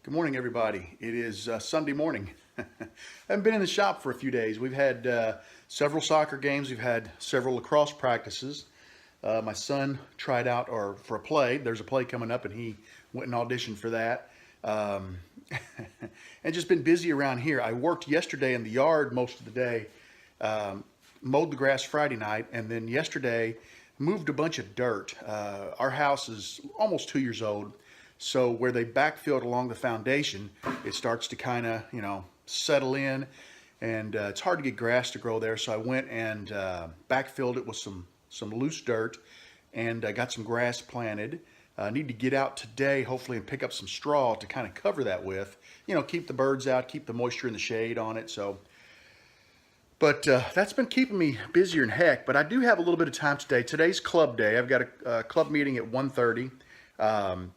Good morning, everybody. It is Sunday morning. I haven't been in the shop for a few days. We've had several soccer games. We've had several lacrosse practices. My son tried out for a play. There's a play coming up, and he went and auditioned for that. Um, and just been busy around here. I worked yesterday in the yard most of the day. Mowed the grass Friday night, and then yesterday moved a bunch of dirt. Our house is almost 2 years old. So where they backfilled along the foundation, it starts to kind of, settle in, and it's hard to get grass to grow there. So I went and backfilled it with some loose dirt, and I got some grass planted. I need to get out today, hopefully, and pick up some straw to kind of cover that with, keep the birds out, keep the moisture in the shade on it. But that's been keeping me busier than heck. But I do have a little bit of time today. Today's club day. I've got a club meeting at 1:30.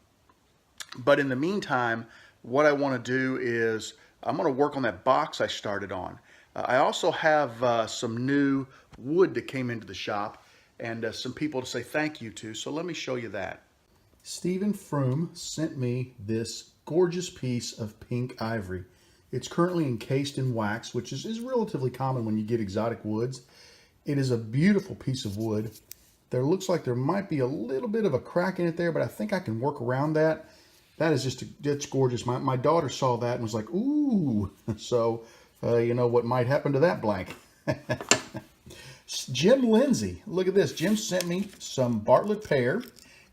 But in the meantime, what I want to do is I'm going to work on that box I started on. I also have some new wood that came into the shop and some people to say thank you to. So let me show you that. Stephen Froome sent me this gorgeous piece of pink ivory. It's currently encased in wax, which is relatively common when you get exotic woods. It is a beautiful piece of wood. There looks like there might be a little bit of a crack in it there, but I think I can work around that. That is it's gorgeous. My daughter saw that and was like, ooh. So, you know what might happen to that blank. Jim Lindsay, look at this. Jim sent me some Bartlett pear,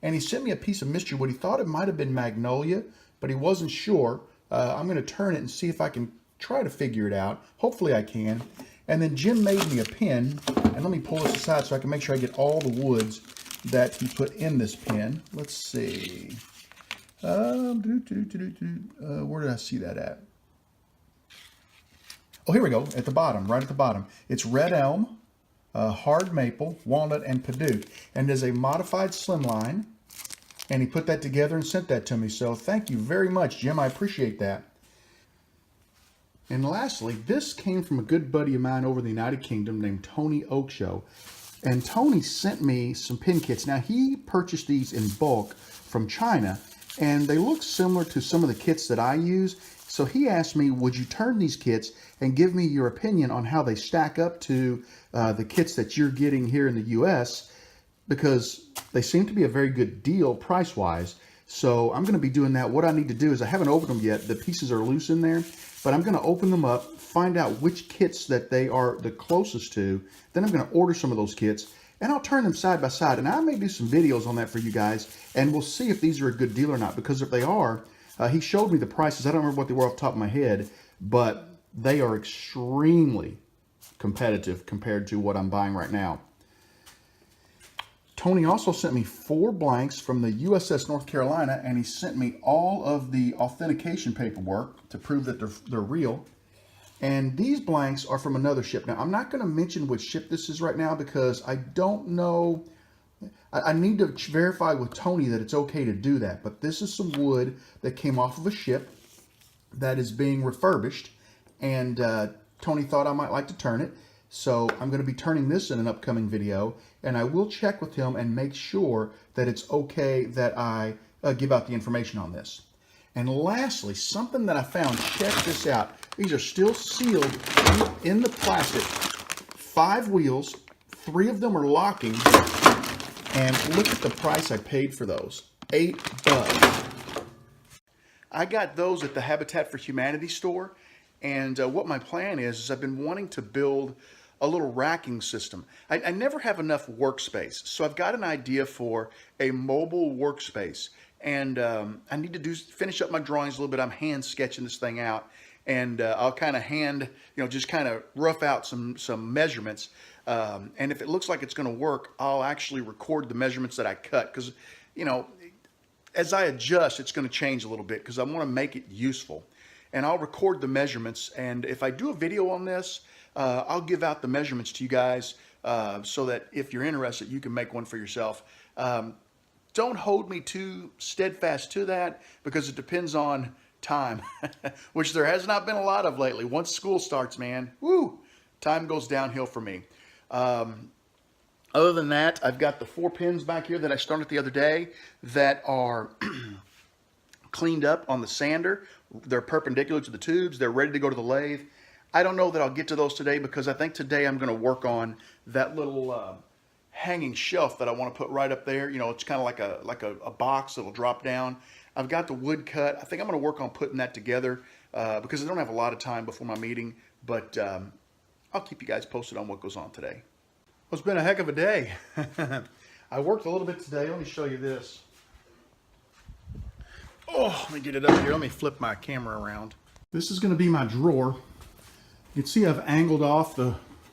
and he sent me a piece of mystery wood. He thought it might have been magnolia, but he wasn't sure. I'm going to turn it and see if I can try to figure it out. Hopefully I can. And then Jim made me a pin, and let me pull this aside so I can make sure I get all the woods that he put in this pin. Let's see. Where did I see that at? Oh, here we go, at the bottom, right at the bottom. It's red elm, hard maple, walnut, and padauk. And there's a modified slimline, and he put that together and sent that to me. So thank you very much, Jim. I appreciate that. And lastly, this came from a good buddy of mine over in the United Kingdom named Tony Oakshow. And Tony sent me some pin kits. Now, he purchased these in bulk from China, and they look similar to some of the kits that I use. So he asked me, would you turn these kits and give me your opinion on how they stack up to the kits that you're getting here in the US, because they seem to be a very good deal price-wise. So I'm going to be doing that. What I need to do is, I haven't opened them yet. The pieces are loose in there, but I'm going to open them up, find out which kits that they are the closest to. Then I'm going to order some of those kits, and I'll turn them side by side, and I may do some videos on that for you guys, and we'll see if these are a good deal or not, because if they are, he showed me the prices. I don't remember what they were off the top of my head, but they are extremely competitive compared to what I'm buying right now. Tony also sent me 4 blanks from the USS North Carolina, and he sent me all of the authentication paperwork to prove that they're real. And these blanks are from another ship. Now, I'm not going to mention which ship this is right now because I don't know. I need to verify with Tony that it's okay to do that. But this is some wood that came off of a ship that is being refurbished. And Tony thought I might like to turn it. So I'm going to be turning this in an upcoming video. And I will check with him and make sure that it's okay that I give out the information on this. And lastly, something that I found, check this out. These are still sealed in the plastic. 5 wheels, 3 of them are locking. And look at the price I paid for those, $8. I got those at the Habitat for Humanity store. And what my plan is I've been wanting to build a little racking system. I never have enough workspace. So I've got an idea for a mobile workspace. And I need to finish up my drawings a little bit. I'm hand sketching this thing out, and I'll kind of just kind of rough out some measurements. And if it looks like it's going to work, I'll actually record the measurements that I cut, because, as I adjust, it's going to change a little bit because I want to make it useful. And I'll record the measurements. And if I do a video on this, I'll give out the measurements to you guys so that if you're interested, you can make one for yourself. Don't hold me too steadfast to that because it depends on time, which there has not been a lot of lately. Once school starts, man, woo, time goes downhill for me. Other than that, I've got the 4 pins back here that I started the other day that are cleaned up on the sander. They're perpendicular to the tubes. They're ready to go to the lathe. I don't know that I'll get to those today because I think today I'm going to work on that little hanging shelf that I want to put right up there. You know, it's kind of like a box that'll drop down. I've got the wood cut. I think I'm going to work on putting that together because I don't have a lot of time before my meeting, but I'll keep you guys posted on what goes on today. Well, it's been a heck of a day. I worked a little bit today. Let me show you this. Oh, let me get it up here. Let me flip my camera around. This is going to be my drawer. You can see I've angled off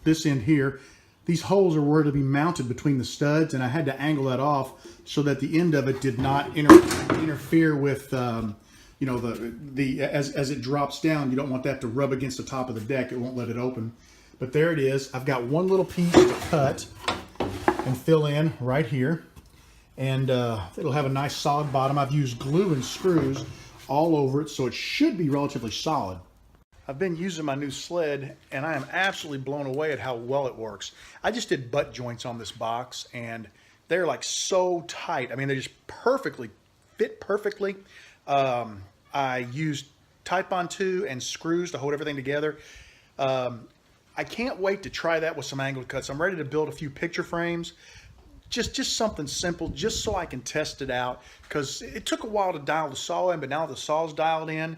this end here. These holes are where it'll be mounted between the studs, and I had to angle that off so that the end of it did not interfere with, you know, as it drops down. You don't want that to rub against the top of the deck. It won't let it open. But there it is. I've got one little piece to cut and fill in right here, and it'll have a nice solid bottom. I've used glue and screws all over it, so it should be relatively solid. I've been using my new sled, and I am absolutely blown away at how well it works. I just did butt joints on this box, and they're like so tight. I mean, they just fit perfectly. I used Type-On 2 and screws to hold everything together. I can't wait to try that with some angled cuts. I'm ready to build a few picture frames. Just something simple, just so I can test it out, because it took a while to dial the saw in, but now the saw's dialed in.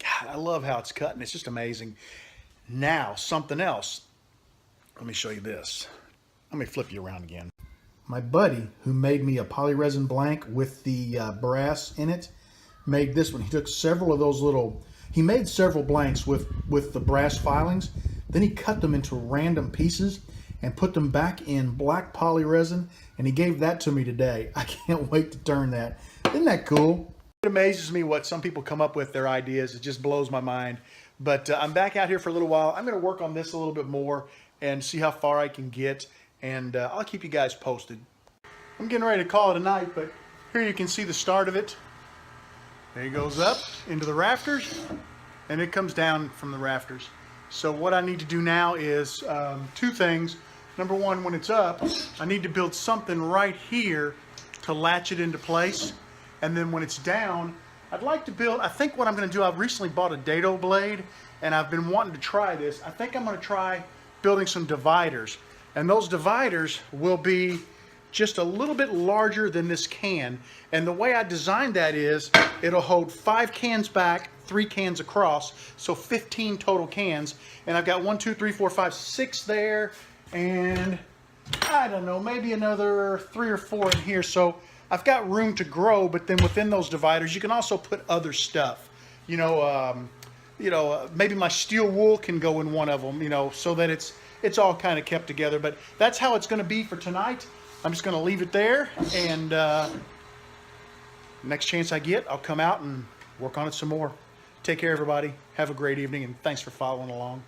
God, I love how it's cutting. It's just amazing. Now, something else. Let me show you this. Let me flip you around again. My buddy, who made me a Polyresin Blanc with the brass in it, made this one. He took several of those he made several blanks with the brass filings. Then he cut them into random pieces and put them back in black polyresin, and he gave that to me today. I can't wait to turn that. Isn't that cool? It amazes me what some people come up with, their ideas. It just blows my mind. But I'm back out here for a little while. I'm going to work on this a little bit more and see how far I can get, and I'll keep you guys posted. I'm getting ready to call it a night, but here you can see the start of it. There it goes up into the rafters, and it comes down from the rafters. So what I need to do now is two things. Number one, when it's up, I need to build something right here to latch it into place. And then when it's down, I'd like to build, I think what I'm going to do, I've recently bought a dado blade, and I've been wanting to try this. I think I'm going to try building some dividers. And those dividers will be just a little bit larger than this can. And the way I designed that is, it'll hold 5 cans back, 3 cans across, so 15 total cans. And I've got 1, 2, 3, 4, 5, 6 there, and I don't know, maybe another 3 or 4 in here. So I've got room to grow, but then within those dividers, you can also put other stuff. You know, maybe my steel wool can go in one of them, you know, so that it's all kind of kept together. But that's how it's going to be for tonight. I'm just going to leave it there, and next chance I get, I'll come out and work on it some more. Take care, everybody. Have a great evening, and thanks for following along.